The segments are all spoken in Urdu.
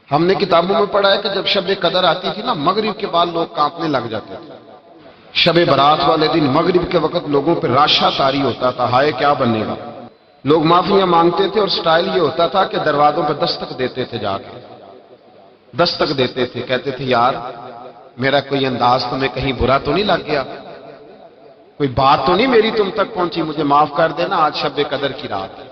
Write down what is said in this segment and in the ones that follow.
ہم نے کتابوں میں پڑھا ہے کہ جب شب قدر آتی تھی نا، مغرب کے بعد لوگ کانپنے لگ جاتے تھے۔ شب برات والے دن مغرب کے وقت لوگوں پہ راشا طاری ہوتا تھا، ہائے کیا بنے گا۔ لوگ معافیاں مانگتے تھے اور سٹائل یہ ہوتا تھا کہ دروازوں پہ دستک دیتے تھے، جا کے دستک دیتے تھے، کہتے تھے یار میرا کوئی انداز تمہیں کہیں برا تو نہیں لگ گیا، کوئی بات تو نہیں میری تم تک پہنچی، مجھے معاف کر دینا، آج شب قدر کی رات ہے۔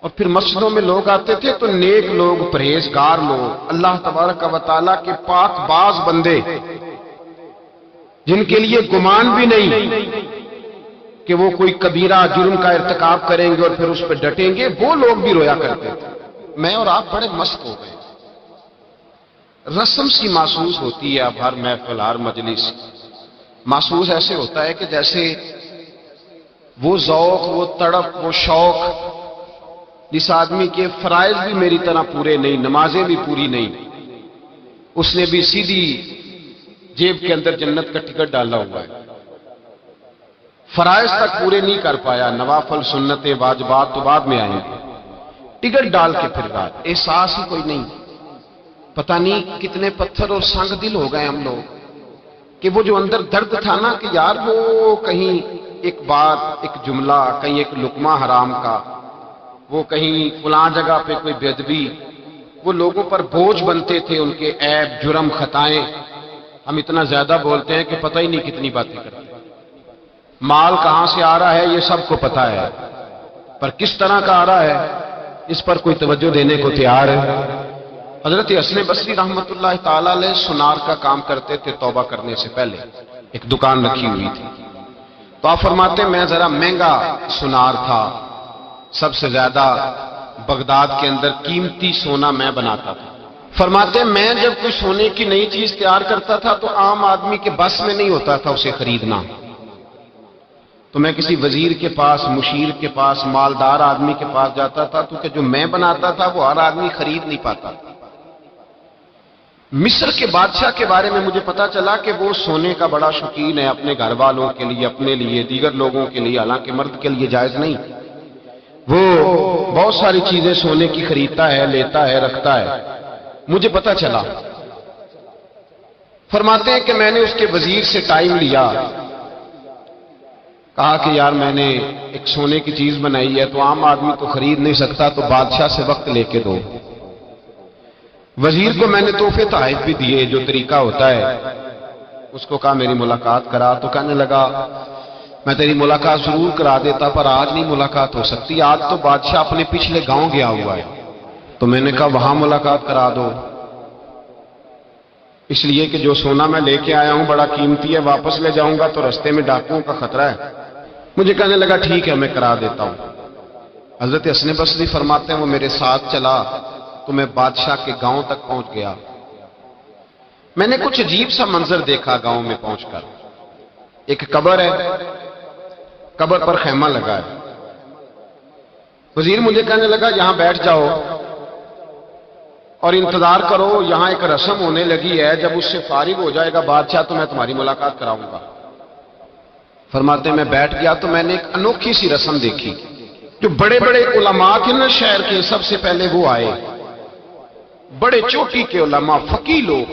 اور پھر مسجدوں میں لوگ آتے تھے تو نیک لوگ، پرہیزگار لوگ، اللہ تبارک و تعالیٰ کے پاک باز بندے، جن کے لیے گمان بھی نہیں کہ وہ کوئی کبیرہ جرم کا ارتکاب کریں گے اور پھر اس پہ ڈٹیں گے، وہ لوگ بھی رویا کرتے تھے۔ میں اور آپ بڑے مست ہو گئے، رسم سی محسوس ہوتی ہے اب ہر محفل، ہر مجلس، محسوس ایسے ہوتا ہے کہ جیسے وہ ذوق، وہ تڑپ، وہ شوق جس آدمی کے فرائض بھی میری طرح پورے نہیں، نمازیں بھی پوری نہیں، اس نے بھی سیدھی جیب کے اندر جنت کا ٹکٹ ڈالا ہوا ہے، فرائض تک پورے نہیں کر پایا، نوافل سنتیں واجبات تو بعد میں آئیں گے، ٹکٹ ڈال کے پھر رہا، احساس ہی کوئی نہیں۔ پتہ نہیں کتنے پتھر اور سنگ دل ہو گئے ہم لوگ کہ وہ جو اندر درد تھا نا کہ یار وہ کہیں ایک بات، ایک جملہ، کہیں ایک لقمہ حرام کا، وہ کہیں فلاں جگہ پہ کوئی بے ادبی، وہ لوگوں پر بوجھ بنتے تھے، ان کے عیب، جرم، خطائیں۔ ہم اتنا زیادہ بولتے ہیں کہ پتہ ہی نہیں کتنی باتیں کرتے۔ مال کہاں سے آ رہا ہے یہ سب کو پتہ ہے، پر کس طرح کا آ رہا ہے اس پر کوئی توجہ دینے کو تیار ہے۔ حضرت حسن بصری رحمۃ اللہ تعالی علیہ سونار کا کام کرتے تھے، توبہ کرنے سے پہلے ایک دکان رکھی ہوئی تھی، تو آپ فرماتے میں ذرا مہنگا سونار تھا، سب سے زیادہ بغداد کے اندر قیمتی سونا میں بناتا تھا۔ فرماتے میں جب کوئی سونے کی نئی چیز تیار کرتا تھا تو عام آدمی کے بس میں نہیں ہوتا تھا اسے خریدنا، تو میں کسی وزیر کے پاس، مشیر کے پاس، مالدار آدمی کے پاس جاتا تھا، کیونکہ جو میں بناتا تھا وہ ہر آدمی خرید نہیں پاتا تھا۔ مصر کے بادشاہ کے بارے میں مجھے پتا چلا کہ وہ سونے کا بڑا شوقین ہے، اپنے گھر والوں کے لیے، اپنے لیے، دیگر لوگوں کے لیے، حالانکہ مرد کے لیے جائز نہیں، وہ بہت ساری چیزیں سونے کی خریدتا ہے، لیتا ہے، رکھتا ہے، مجھے پتا چلا۔ فرماتے ہیں کہ میں نے اس کے وزیر سے ٹائم لیا، کہا کہ یار میں نے ایک سونے کی چیز بنائی ہے تو عام آدمی تو خرید نہیں سکتا، تو بادشاہ سے وقت لے کے دو۔ وزیر کو میں نے تحفے تحائف بھی دیے، جو طریقہ ہوتا ہے، اس کو کہا میری ملاقات کرا، تو کہنے لگا میں تیری ملاقات ضرور کرا دیتا پر آج نہیں ملاقات ہو سکتی، آج تو بادشاہ اپنے پچھلے گاؤں گیا ہوا ہے۔ تو میں نے کہا وہاں ملاقات کرا دو، اس لیے کہ جو سونا میں لے کے آیا ہوں بڑا قیمتی ہے، واپس لے جاؤں گا تو رستے میں ڈاکوؤں کا خطرہ ہے۔ مجھے کہنے لگا ٹھیک ہے میں کرا دیتا ہوں۔ حضرت حسن بصری فرماتے ہیں وہ میرے ساتھ چلا تو میں بادشاہ کے گاؤں تک پہنچ گیا۔ میں نے کچھ عجیب سا منظر دیکھا گاؤں میں پہنچ کر، ایک قبر ہے، قبر پر خیمہ لگا ہے۔ وزیر مجھے کہنے لگا یہاں بیٹھ جاؤ اور انتظار کرو، یہاں ایک رسم ہونے لگی ہے، جب اس سے فارغ ہو جائے گا بادشاہ تو میں تمہاری ملاقات کراؤں گا۔ فرماتے ہیں میں بیٹھ گیا تو میں نے ایک انوکھی سی رسم دیکھی، جو بڑے بڑے علماء تھے نا شہر کے، سب سے پہلے وہ آئے، بڑے چوٹی کے علماء، فقیہ لوگ،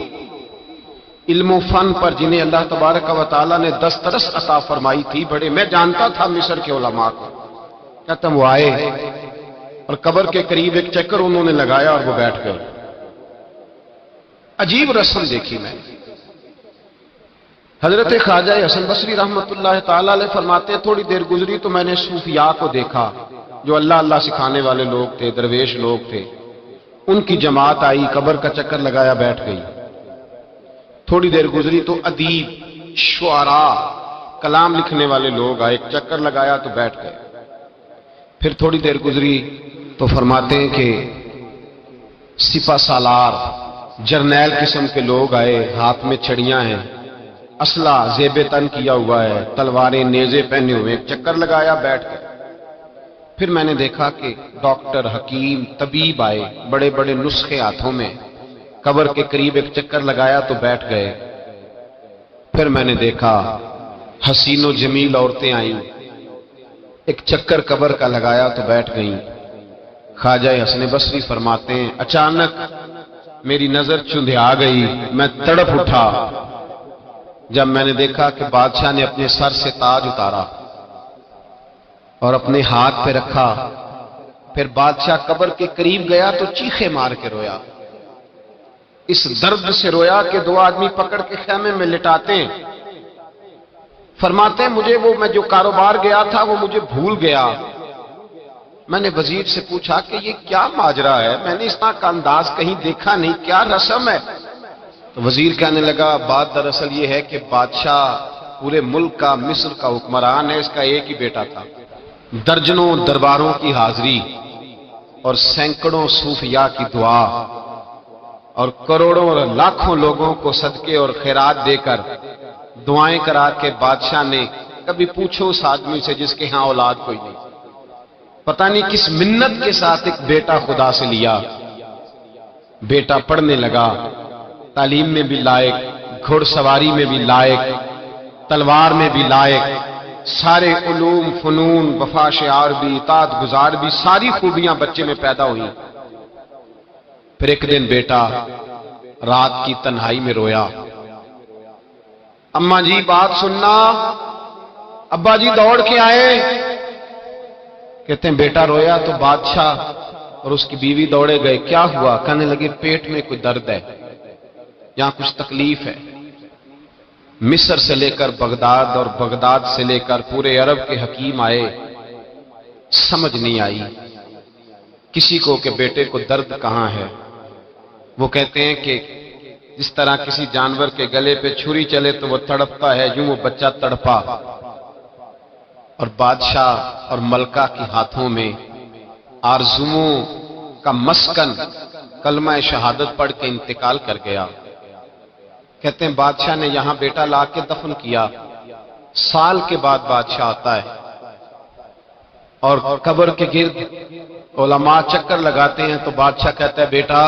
علم و فن پر جنہیں اللہ تبارک و تعالیٰ نے دسترس عطا فرمائی تھی، بڑے، میں جانتا تھا مصر کے علماء کو۔ کہتا وہ آئے اور قبر کے قریب ایک چکر انہوں نے لگایا اور وہ بیٹھ گئے۔ عجیب رسم دیکھی میں۔ حضرت خواجہ حسن بصری رحمۃ اللہ تعالی علیہ فرماتے ہیں تھوڑی دیر گزری تو میں نے صوفیاء کو دیکھا، جو اللہ اللہ سکھانے والے لوگ تھے، درویش لوگ تھے، ان کی جماعت آئی، قبر کا چکر لگایا، بیٹھ گئی۔ تھوڑی دیر گزری تو ادیب، شعراء، کلام لکھنے والے لوگ آئے، ایک چکر لگایا تو بیٹھ گئے۔ پھر تھوڑی دیر گزری تو فرماتے ہیں کہ سپہ سالار، جرنیل قسم کے لوگ آئے، ہاتھ میں چھڑیاں ہیں، اسلحہ زیب تن کیا ہوا ہے، تلواریں، نیزے پہنے ہوئے، ایک چکر لگایا، بیٹھ گئے۔ پھر میں نے دیکھا کہ ڈاکٹر، حکیم، طبیب آئے، بڑے بڑے نسخے ہاتھوں میں، قبر کے قریب ایک چکر لگایا تو بیٹھ گئے۔ پھر میں نے دیکھا حسین و جمیل عورتیں آئیں، ایک چکر قبر کا لگایا تو بیٹھ گئیں۔ خواجہ حسن بصری فرماتے ہیں اچانک میری نظر چندھیا گئی، میں تڑپ اٹھا جب میں نے دیکھا کہ بادشاہ نے اپنے سر سے تاج اتارا اور اپنے ہاتھ پہ رکھا۔ پھر بادشاہ قبر کے قریب گیا تو چیخے مار کے رویا، اس درد سے رویا کہ دو آدمی پکڑ کے خیمے میں لٹاتے ہیں، فرماتے ہیں مجھے وہ میں جو کاروبار گیا تھا وہ مجھے بھول گیا۔ میں نے وزیر سے پوچھا کہ یہ کیا ماجرا ہے، میں نے اس طرح کا انداز کہیں دیکھا نہیں، کیا رسم ہے؟ تو وزیر کہنے لگا بات دراصل یہ ہے کہ بادشاہ پورے ملک کا، مصر کا حکمران ہے، اس کا ایک ہی بیٹا تھا، درجنوں درباروں کی حاضری اور سینکڑوں صوفیاء کی دعا اور کروڑوں اور لاکھوں لوگوں کو صدقے اور خیرات دے کر دعائیں کرا کے بادشاہ نے، کبھی پوچھو اس آدمی سے جس کے ہاں اولاد کوئی نہیں، پتہ نہیں کس منت کے ساتھ ایک بیٹا خدا سے لیا۔ بیٹا پڑھنے لگا، تعلیم میں بھی لائق، گھڑ سواری میں بھی لائق، تلوار میں بھی لائق، سارے علوم فنون، وفا شعار بھی، اطاعت گزار بھی، ساری خوبیاں بچے میں پیدا ہوئی۔ پھر ایک دن بیٹا رات کی تنہائی میں رویا، اماں جی بات سننا، ابا جی دوڑ کے آئے، کہتے ہیں بیٹا رویا تو بادشاہ اور اس کی بیوی دوڑے گئے، کیا ہوا؟ کہنے لگے پیٹ میں کوئی درد ہے، یہاں کچھ تکلیف ہے۔ مصر سے لے کر بغداد اور بغداد سے لے کر پورے عرب کے حکیم آئے، سمجھ نہیں آئی کسی کو کہ بیٹے کو درد کہاں ہے۔ وہ کہتے ہیں کہ جس طرح کسی جانور کے گلے پہ چھری چلے تو وہ تڑپتا ہے، یوں وہ بچہ تڑپا، اور بادشاہ اور ملکہ کے ہاتھوں میں آرزوؤں کا مسکن کلمہ شہادت پڑھ کے انتقال کر گیا۔ کہتے ہیں بادشاہ نے یہاں بیٹا لا کے دفن کیا، سال کے بعد بادشاہ آتا ہے اور قبر کے گرد علماء چکر لگاتے ہیں تو بادشاہ کہتا ہے بیٹا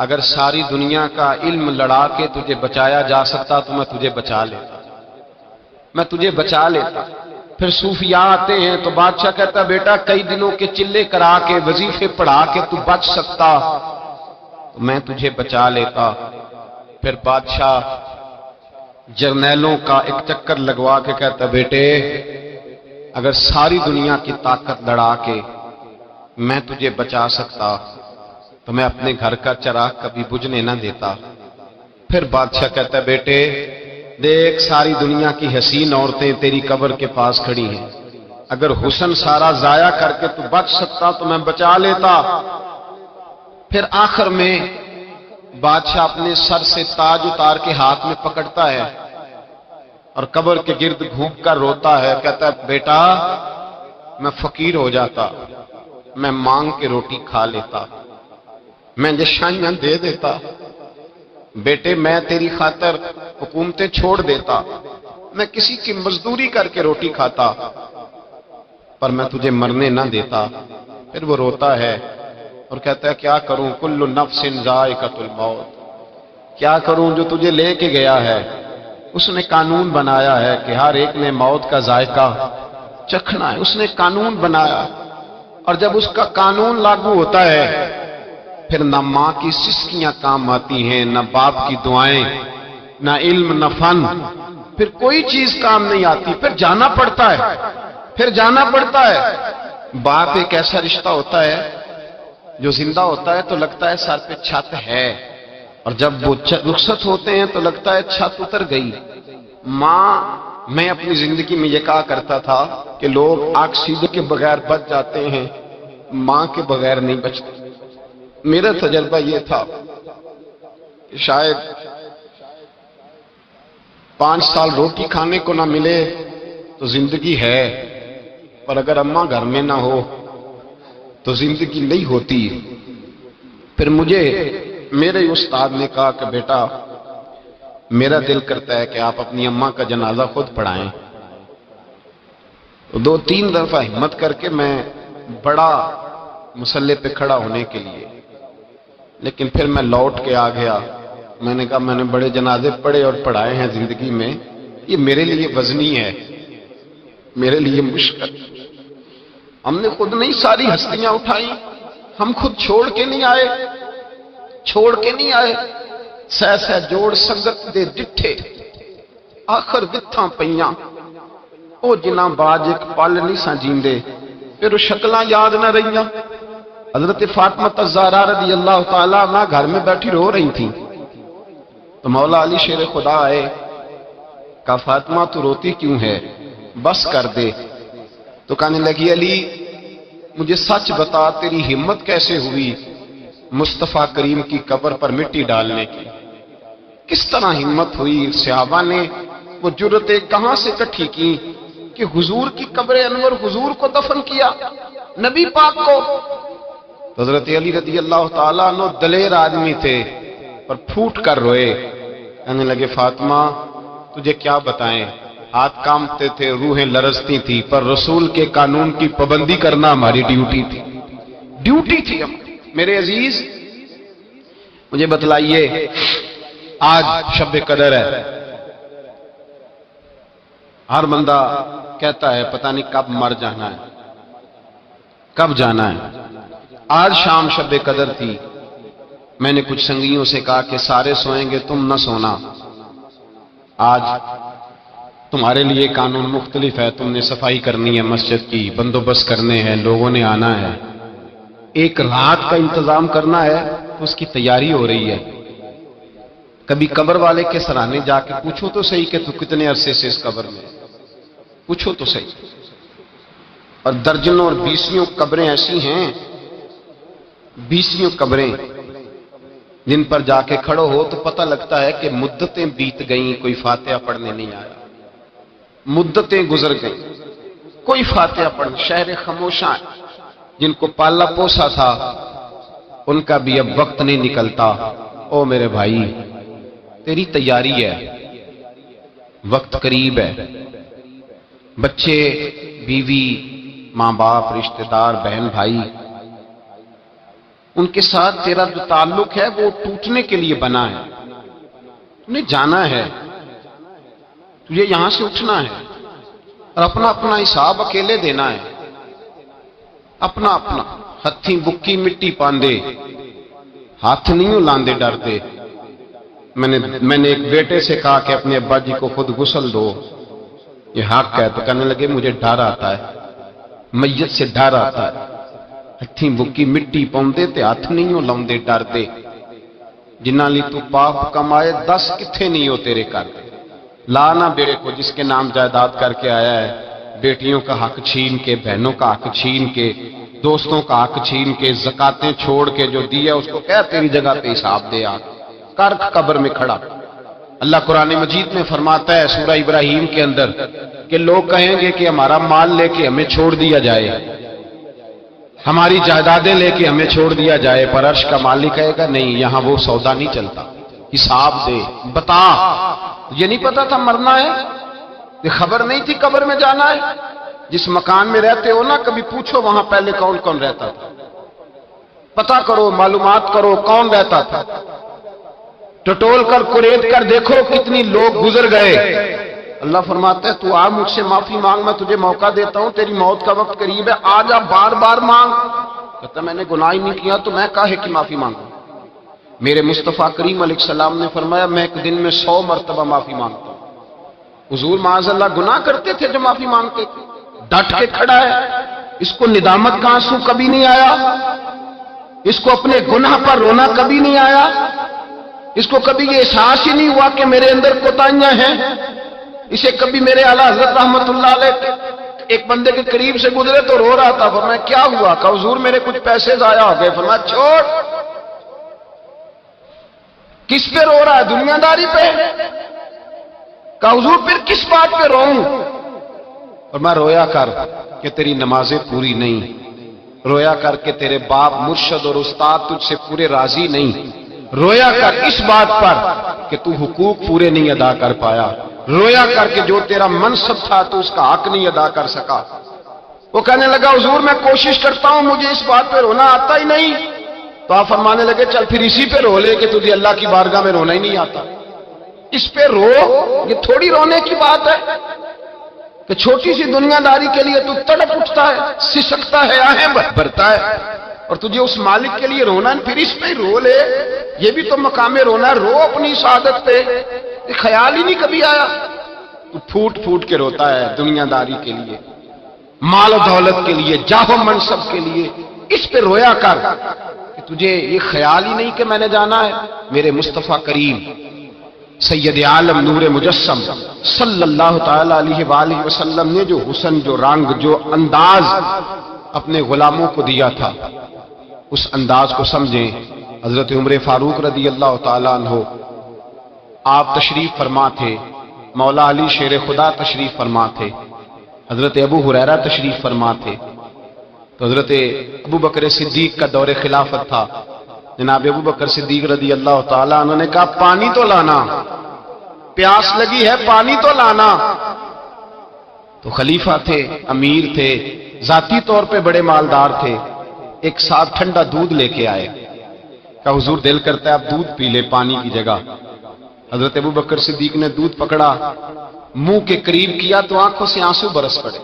اگر ساری دنیا کا علم لڑا کے تجھے بچایا جا سکتا تو میں تجھے بچا لیتا، میں تجھے بچا لیتا۔ پھر صوفیاء آتے ہیں تو بادشاہ کہتا ہے بیٹا کئی دنوں کے چلے کرا کے وظیفے پڑھا کے تو بچ سکتا تو میں تجھے بچا لیتا۔ پھر بادشاہ جرنیلوں کا ایک چکر لگوا کے کہتا ہے بیٹے اگر ساری دنیا کی طاقت لڑا کے میں تجھے بچا سکتا تو میں اپنے گھر کا چراغ کبھی بجھنے نہ دیتا۔ پھر بادشاہ کہتا ہے بیٹے دیکھ ساری دنیا کی حسین عورتیں تیری قبر کے پاس کھڑی ہیں، اگر حسن سارا ضائع کر کے تو بچ سکتا تو میں بچا لیتا۔ پھر آخر میں بادشاہ اپنے سر سے تاج اتار کے ہاتھ میں پکڑتا ہے اور قبر کے گرد گھوم کر روتا ہے، کہتا ہے بیٹا میں فقیر ہو جاتا، میں مانگ کے روٹی کھا لیتا، میں نشانیاں دے دیتا، بیٹے میں تیری خاطر حکومتیں چھوڑ دیتا، میں کسی کی مزدوری کر کے روٹی کھاتا، پر میں تجھے مرنے نہ دیتا۔ پھر وہ روتا ہے اور کہتا ہے کیا کروں کل نفس ذائقۃ الموت، کیا کروں جو تجھے لے کے گیا ہے اس نے قانون بنایا ہے کہ ہر ایک نے موت کا ذائقہ چکھنا ہے، اس نے قانون بنایا، اور جب اس کا قانون لاگو ہوتا ہے پھر نہ ماں کی سسکیاں کام آتی ہیں، نہ باپ کی دعائیں، نہ علم، نہ فن، پھر کوئی چیز کام نہیں آتی، پھر جانا پڑتا ہے، پھر جانا پڑتا ہے۔ باپ ایک ایسا رشتہ ہوتا ہے جو زندہ ہوتا ہے تو لگتا ہے سر پہ چھت ہے، اور جب وہ رخصت ہوتے ہیں تو لگتا ہے چھت اتر گئی۔ ماں، میں اپنی زندگی میں یہ کہا کرتا تھا کہ لوگ آکسیجن کے بغیر بچ جاتے ہیں، ماں کے بغیر نہیں بچتے۔ میرا تجربہ یہ تھا کہ شاید 5 سال روٹی کھانے کو نہ ملے تو زندگی ہے، پر اگر اماں گھر میں نہ ہو تو زندگی نہیں ہوتی۔ پھر مجھے میرے استاد نے کہا کہ بیٹا میرا دل کرتا ہے کہ آپ اپنی اماں کا جنازہ خود پڑھائیں۔ 2-3 دفعہ ہمت کر کے میں بڑا مصلی پہ کھڑا ہونے کے لیے، لیکن پھر میں لوٹ کے آ گیا۔ میں نے کہا میں نے بڑے جنازے پڑھے اور پڑھائے ہیں زندگی میں، یہ میرے لیے وزنی ہے، میرے لیے مشکل۔ ہم نے خود نہیں ساری ہستیاں اٹھائیں، ہم خود چھوڑ کے نہیں آئے، چھوڑ کے نہیں آئے، سہ سہ جوڑ سنگت دے ڈٹھے، آخر وتھاں پیاں او جنہاں باج ایک پل نہیں سا جیندے، پھر وہ شکلاں یاد نہ رہیاں۔ حضرت فاطمہ الزہرا رضی اللہ تعالیٰ عنہ گھر میں بیٹھی رو رہی تھی، تو مولا علی شیر خدا آئے، کہا فاطمہ تو روتی کیوں ہے، بس کر دے۔ تو کہنے لگی علی مجھے سچ بتا تیری ہمت کیسے ہوئی مصطفیٰ کریم کی قبر پر مٹی ڈالنے کی، کس طرح ہمت ہوئی؟ صحابہ نے وہ جرتیں کہاں سے اکٹھی کی کہ حضور کی قبر انور حضور کو دفن کیا، نبی پاک کو۔ تو حضرت علی رضی اللہ تعالیٰ عنہ دلیر آدمی تھے پر پھوٹ کر روئے، کہنے لگے فاطمہ تجھے کیا بتائیں، ہاتھ کامتے تھے، روحیں لرزتی تھی، پر رسول کے قانون کی پابندی کرنا ہماری ڈیوٹی تھی، ڈیوٹی تھی ہم۔ میرے عزیز مجھے بتلائیے، آج شب قدر ہے، ہر بندہ کہتا ہے پتہ نہیں کب مر جانا ہے، کب جانا ہے۔ آج شام شب قدر تھی، میں نے کچھ سنگیوں سے کہا کہ سارے سوئیں گے تم نہ سونا، آج تمہارے لیے قانون مختلف ہے، تم نے صفائی کرنی ہے مسجد کی، بندوبست کرنے ہیں، لوگوں نے آنا ہے، ایک رات کا انتظام کرنا ہے، تو اس کی تیاری ہو رہی ہے۔ کبھی قبر والے کے سرانے جا کے پوچھو تو صحیح کہ تو کتنے عرصے سے اس قبر میں، پوچھو تو صحیح۔ اور درجنوں اور بیسیوں قبریں ایسی ہیں، بیسیوں قبریں جن پر جا کے کھڑو ہو تو پتہ لگتا ہے کہ مدتیں بیت گئیں، کوئی فاتحہ پڑھنے نہیں آیا، مدتیں گزر گئیں، کوئی فاتحہ پڑھ، شہر خاموشاں جن کو پالا پوسا تھا ان کا بھی اب وقت نہیں نکلتا۔ او میرے بھائی تیری تیاری ہے، وقت قریب ہے، بچے، بیوی، ماں باپ، رشتہ دار، بہن بھائی، ان کے ساتھ تیرا جو تعلق ہے وہ ٹوٹنے کے لیے بنا ہے، تمہیں جانا ہے، تجھے یہاں سے اٹھنا ہے اور اپنا اپنا حساب اکیلے دینا ہے، اپنا اپنا، ہتھی بکی مٹی پاندے، ہاتھ نہیں لاندے ڈرتے۔ میں نے ایک بیٹے سے کہا کہ اپنے ابا جی کو خود غسل دو، یہ حق ہے، تو کہنے لگے مجھے ڈر آتا ہے، میت سے ڈر آتا ہے، ہتھی بکی مٹی پاندے تے ہاتھ نہیں لاندے ڈردے، جنہ لی تو پاپ کمائے 10 کتھے نہیں ہو تیرے کر دے۔ لانا بیڑے کو جس کے نام جائیداد کر کے آیا ہے، بیٹیوں کا حق چھین کے، بہنوں کا حق چھین کے، دوستوں کا حق چھین کے، زکاتیں چھوڑ کے جو دیا اس کو کہہ تیری جگہ پہ حساب دے آ کر قبر میں کھڑا۔ اللہ قرآن مجید میں فرماتا ہے سورہ ابراہیم کے اندر کہ لوگ کہیں گے کہ ہمارا مال لے کے ہمیں چھوڑ دیا جائے، ہماری جائیدادیں لے کے ہمیں چھوڑ دیا جائے، پر عرش کا مالک کہے گا نہیں، یہاں وہ سودا نہیں چلتا، حساب دے، بتا۔ یہ نہیں پتا تھا مرنا ہے، یہ خبر نہیں تھی قبر میں جانا ہے؟ جس مکان میں رہتے ہو نا کبھی پوچھو وہاں پہلے کون کون رہتا تھا، پتا کرو، معلومات کرو کون رہتا تھا، ٹٹول کر قرید کر دیکھو کتنی لوگ گزر گئے۔ اللہ فرماتا ہے تو آ مجھ سے معافی مانگ، میں تجھے موقع دیتا ہوں، تیری موت کا وقت قریب ہے، آ جا بار بار مانگ۔ کہتا میں نے گناہ ہی نہیں کیا تو میں کاہے کی معافی مانگوں؟ میرے مصطفیٰ کریم علیہ السلام نے فرمایا میں ایک دن میں 100 مرتبہ معافی مانگتا ہوں۔ حضور معاذ اللہ گناہ کرتے تھے جو معافی مانگتے تھے، ڈٹ کے کھڑا ہے، اس کو ندامت کا آنسو کبھی نہیں آیا، اس کو اپنے گناہ پر رونا کبھی نہیں آیا، اس کو کبھی یہ احساس ہی نہیں ہوا کہ میرے اندر کوتاہیاں ہیں، اسے کبھی میرے اعلیٰ حضرت رحمت اللہ علیہ ایک بندے کے قریب سے گزرے تو رو رہا تھا، فرمایا کیا ہوا؟ کہا حضور میرے کچھ پیسے ضائع ہو گئے۔ فرمایا چھوڑ، کس پہ رو رہا ہے؟ دنیا داری پہ؟ کہا حضور پھر کس بات پہ روؤں؟ اور میں رویا کر کہ تیری نمازیں پوری نہیں، رویا کر کے تیرے باپ مرشد اور استاد تجھ سے پورے راضی نہیں، رویا کر اس بات پر کہ تو حقوق پورے نہیں ادا کر پایا، رویا کر کے جو تیرا منصب تھا تو اس کا حق نہیں ادا کر سکا۔ وہ کہنے لگا حضور میں کوشش کرتا ہوں، مجھے اس بات پہ رونا آتا ہی نہیں۔ تو آپ فرمانے لگے چل پھر اسی پہ رو لے کہ تجھے اللہ کی بارگاہ میں رونا ہی نہیں آتا، اس پہ رو۔ یہ تھوڑی رونے کی بات ہے کہ چھوٹی سی دنیا داری کے لیے تو تڑپ اٹھتا ہے، سسکتا ہے، آہیں بھرتا ہے، اور تجھے اس مالک کے لیے رونا ہے، پھر اس پہ رو لے۔ یہ بھی تو مقام رونا ہے، رو اپنی سعادت پہ، یہ خیال ہی نہیں کبھی آیا. تو پھوٹ پھوٹ کے روتا ہے دنیا داری کے لیے، مال و دولت کے لیے، جاہ و منصب کے لیے. اس پہ رویا کر کہ تجھے یہ خیال ہی نہیں کہ میں نے جانا ہے. میرے مصطفیٰ کریم سید عالم نور مجسم صلی اللہ تعالی علیہ وآلہ وسلم نے جو حسن، جو رنگ، جو انداز اپنے غلاموں کو دیا تھا، اس انداز کو سمجھیں. حضرت عمر فاروق رضی اللہ تعالیٰ عنہ آپ تشریف فرما تھے، مولا علی شیر خدا تشریف فرما تھے، حضرت ابو ہریرہ تشریف فرما تھے. تو حضرت ابو بکر صدیق کا دور خلافت تھا. جناب ابو بکر صدیق رضی اللہ تعالیٰ عنہ نے کہا پانی تو لانا، پیاس لگی ہے، پانی تو لانا. تو خلیفہ تھے، امیر تھے، ذاتی طور پہ بڑے مالدار تھے. ایک ساتھ ٹھنڈا دودھ لے کے آئے، کہا حضور دل کرتا ہے اب دودھ پی لے پانی کی جگہ. حضرت ابو بکر صدیق نے دودھ پکڑا، منہ کے قریب کیا تو آنکھوں سے آنسو برس پڑے،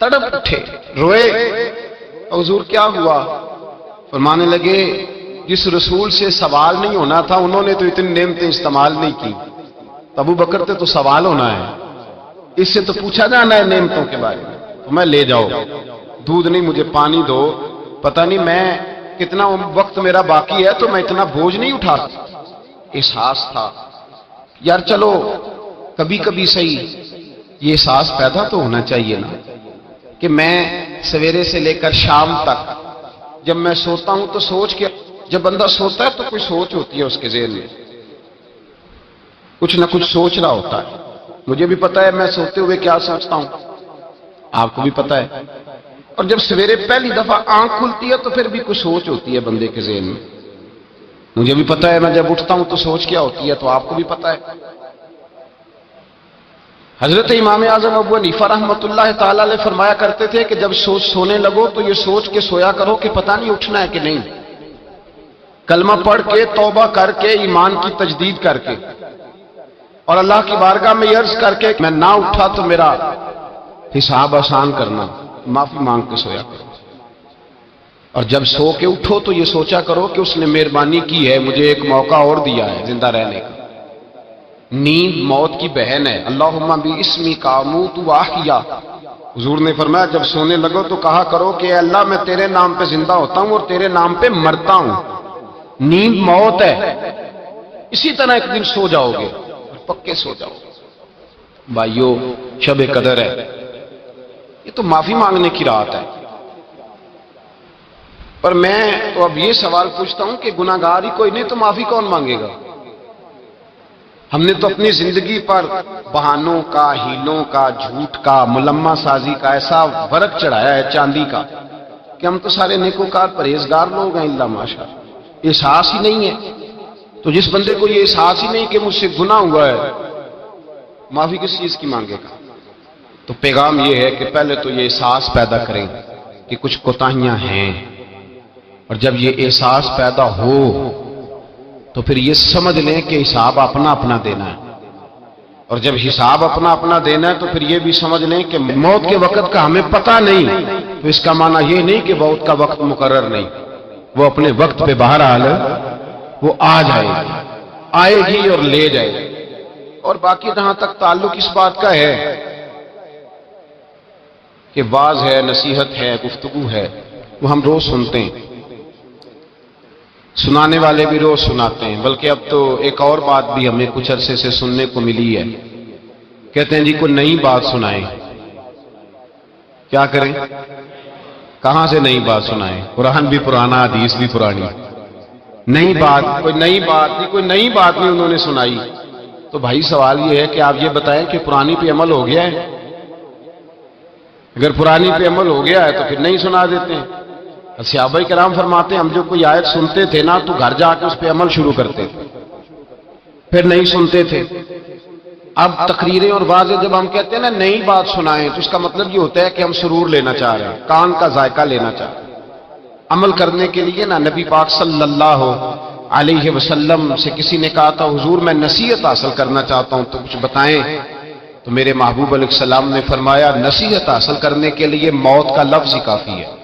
تڑپ اٹھے، روئے. حضور کیا ہوا؟ فرمانے لگے جس رسول سے سوال نہیں ہونا تھا انہوں نے تو اتنی نعمتیں استعمال نہیں کی. ابو بکر تو سوال ہونا ہے، اس سے تو پوچھا جانا ہے نعمتوں کے بارے میں. تو میں لے جاؤ دودھ نہیں، مجھے پانی دو. پتہ نہیں میں کتنا وقت میرا باقی ہے تو میں اتنا بوجھ نہیں اٹھا سکتا. احساس تھا یار چلو کبھی کبھی صحیح یہ احساس پیدا تو ہونا چاہیے نا کہ میں سویرے سے لے کر شام تک جب میں سوتا ہوں تو سوچ کے، جب بندہ سوتا ہے تو کوئی سوچ ہوتی ہے اس کے ذہن میں، کچھ نہ کچھ سوچ رہا ہوتا ہے. مجھے بھی پتا ہے میں سوتے ہوئے کیا سوچتا ہوں، آپ کو بھی پتا ہے. اور جب سویرے پہلی دفعہ آنکھ کھلتی ہے تو پھر بھی کچھ سوچ ہوتی ہے بندے کے ذہن میں. مجھے بھی پتا ہے میں جب اٹھتا ہوں تو سوچ کیا ہوتی ہے، تو آپ کو بھی پتا ہے. حضرت امام اعظم ابو حنیفہ رحمۃ اللہ تعالی علیہ فرمایا کرتے تھے کہ جب سونے لگو تو یہ سوچ کے سویا کرو کہ پتہ نہیں اٹھنا ہے کہ نہیں. کلمہ پڑھ کے، توبہ کر کے، ایمان کی تجدید کر کے اور اللہ کی بارگاہ میں عرض کر کے میں نہ اٹھا تو میرا حساب آسان کرنا، معافی مانگ کے سویا کرو. اور جب سو کے اٹھو تو یہ سوچا کرو کہ اس نے مہربانی کی ہے، مجھے ایک موقع اور دیا ہے زندہ رہنے کا. نیند موت کی بہن ہے. اللہم باسمی کا اموت واحیا. حضور نے فرمایا جب سونے لگو تو کہا کرو کہ اے اللہ میں تیرے نام پہ زندہ ہوتا ہوں اور تیرے نام پہ مرتا ہوں. نیند موت ہے. اسی طرح ایک دن سو جاؤ گے، پکے سو جاؤ گے. بھائیو شب قدر ہے، یہ تو معافی مانگنے کی رات ہے. پر میں تو اب یہ سوال پوچھتا ہوں کہ گناہگار ہی کوئی نہیں تو معافی کون مانگے گا؟ ہم نے تو اپنی زندگی پر بہانوں کا، ہیلوں کا، جھوٹ کا، ملمہ سازی کا ایسا ورق چڑھایا ہے چاندی کا کہ ہم تو سارے نیکوکار پرہیزگار لوگ ہیں الا ماشاء. احساس ہی نہیں ہے. تو جس بندے کو یہ احساس ہی نہیں کہ مجھ سے گناہ ہوا ہے، معافی کس چیز کی مانگے گا؟ تو پیغام یہ ہے کہ پہلے تو یہ احساس پیدا کریں کہ کچھ کوتاہیاں ہیں، اور جب یہ احساس پیدا ہو تو پھر یہ سمجھ لیں کہ حساب اپنا اپنا دینا ہے. اور جب حساب اپنا اپنا دینا ہے تو پھر یہ بھی سمجھ لیں کہ موت کے وقت کا ہمیں پتہ نہیں، تو اس کا معنی یہ نہیں کہ موت کا وقت مقرر نہیں، وہ اپنے وقت پہ بہرحال وہ آ جائے گی، آئے گی اور لے جائے گی. اور باقی جہاں تک تعلق اس بات کا ہے کہ واعظ ہے، نصیحت ہے، گفتگو ہے، وہ ہم روز سنتے ہیں، سنانے والے بھی روز سناتے ہیں. بلکہ اب تو ایک اور بات بھی ہمیں کچھ عرصے سے سننے کو ملی ہے. کہتے ہیں جی کوئی نئی بات سنائیں. کیا کریں؟ کہاں سے نئی بات سنائیں؟ قرآن بھی پرانا، حدیث بھی پرانی. نئی بات، کوئی نئی بات نہیں، کوئی نئی بات نہیں انہوں نے سنائی. تو بھائی سوال یہ ہے کہ آپ یہ بتائیں کہ پرانی پہ عمل ہو گیا ہے؟ اگر پرانی پہ عمل ہو گیا ہے تو پھر نہیں سنا دیتے ہیں. صحابہ کرام فرماتے ہیں ہم جو کوئی آیت سنتے تھے نا تو گھر جا کے اس پہ عمل شروع کرتے تھے، پھر نہیں سنتے تھے. اب تقریریں اور واضح جب ہم کہتے ہیں نا نئی بات سنائیں تو اس کا مطلب یہ ہوتا ہے کہ ہم سرور لینا چاہ رہے ہیں، کان کا ذائقہ لینا چاہ رہے ہیں. عمل کرنے کے لیے نا نبی پاک صلی اللہ علیہ وسلم سے کسی نے کہا تھا حضور میں نصیحت حاصل کرنا چاہتا ہوں تو کچھ بتائیں. تو میرے محبوب علیہ السلام نے فرمایا نصیحت حاصل کرنے کے لیے موت کا لفظ ہی کافی ہے.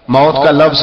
موت کا لفظ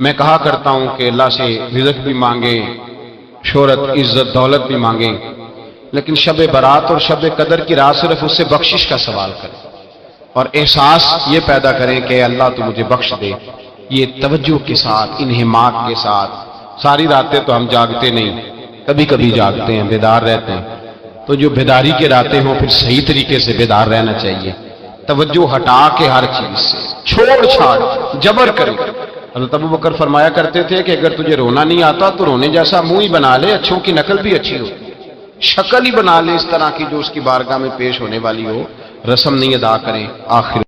میں کہا کرتا ہوں کہ اللہ سے رزق بھی مانگے، شہرت عزت دولت بھی مانگے، لیکن شب برات اور شب قدر کی رات صرف اس سے بخشش کا سوال کریں اور احساس یہ پیدا کریں کہ اللہ تو مجھے بخش دے۔ یہ توجہ کے ساتھ، انہماک کے ساتھ۔ ساری راتیں تو ہم جاگتے نہیں، کبھی کبھی جاگتے ہیں، بیدار رہتے ہیں، تو جو بیداری کے راتیں ہوں پھر صحیح طریقے سے بیدار رہنا چاہیے، توجہ ہٹا کے ہر چیز سے، چھوڑ چھاڑ جبر کرے۔ حضرت ابو بکر فرمایا کرتے تھے کہ اگر تجھے رونا نہیں آتا تو رونے جیسا منہ ہی بنا لے، اچھوں کی نقل بھی اچھی ہو، شکل ہی بنا لے اس طرح کی جو اس کی بارگاہ میں پیش ہونے والی ہو، رسم نہیں ادا کریں۔ آخر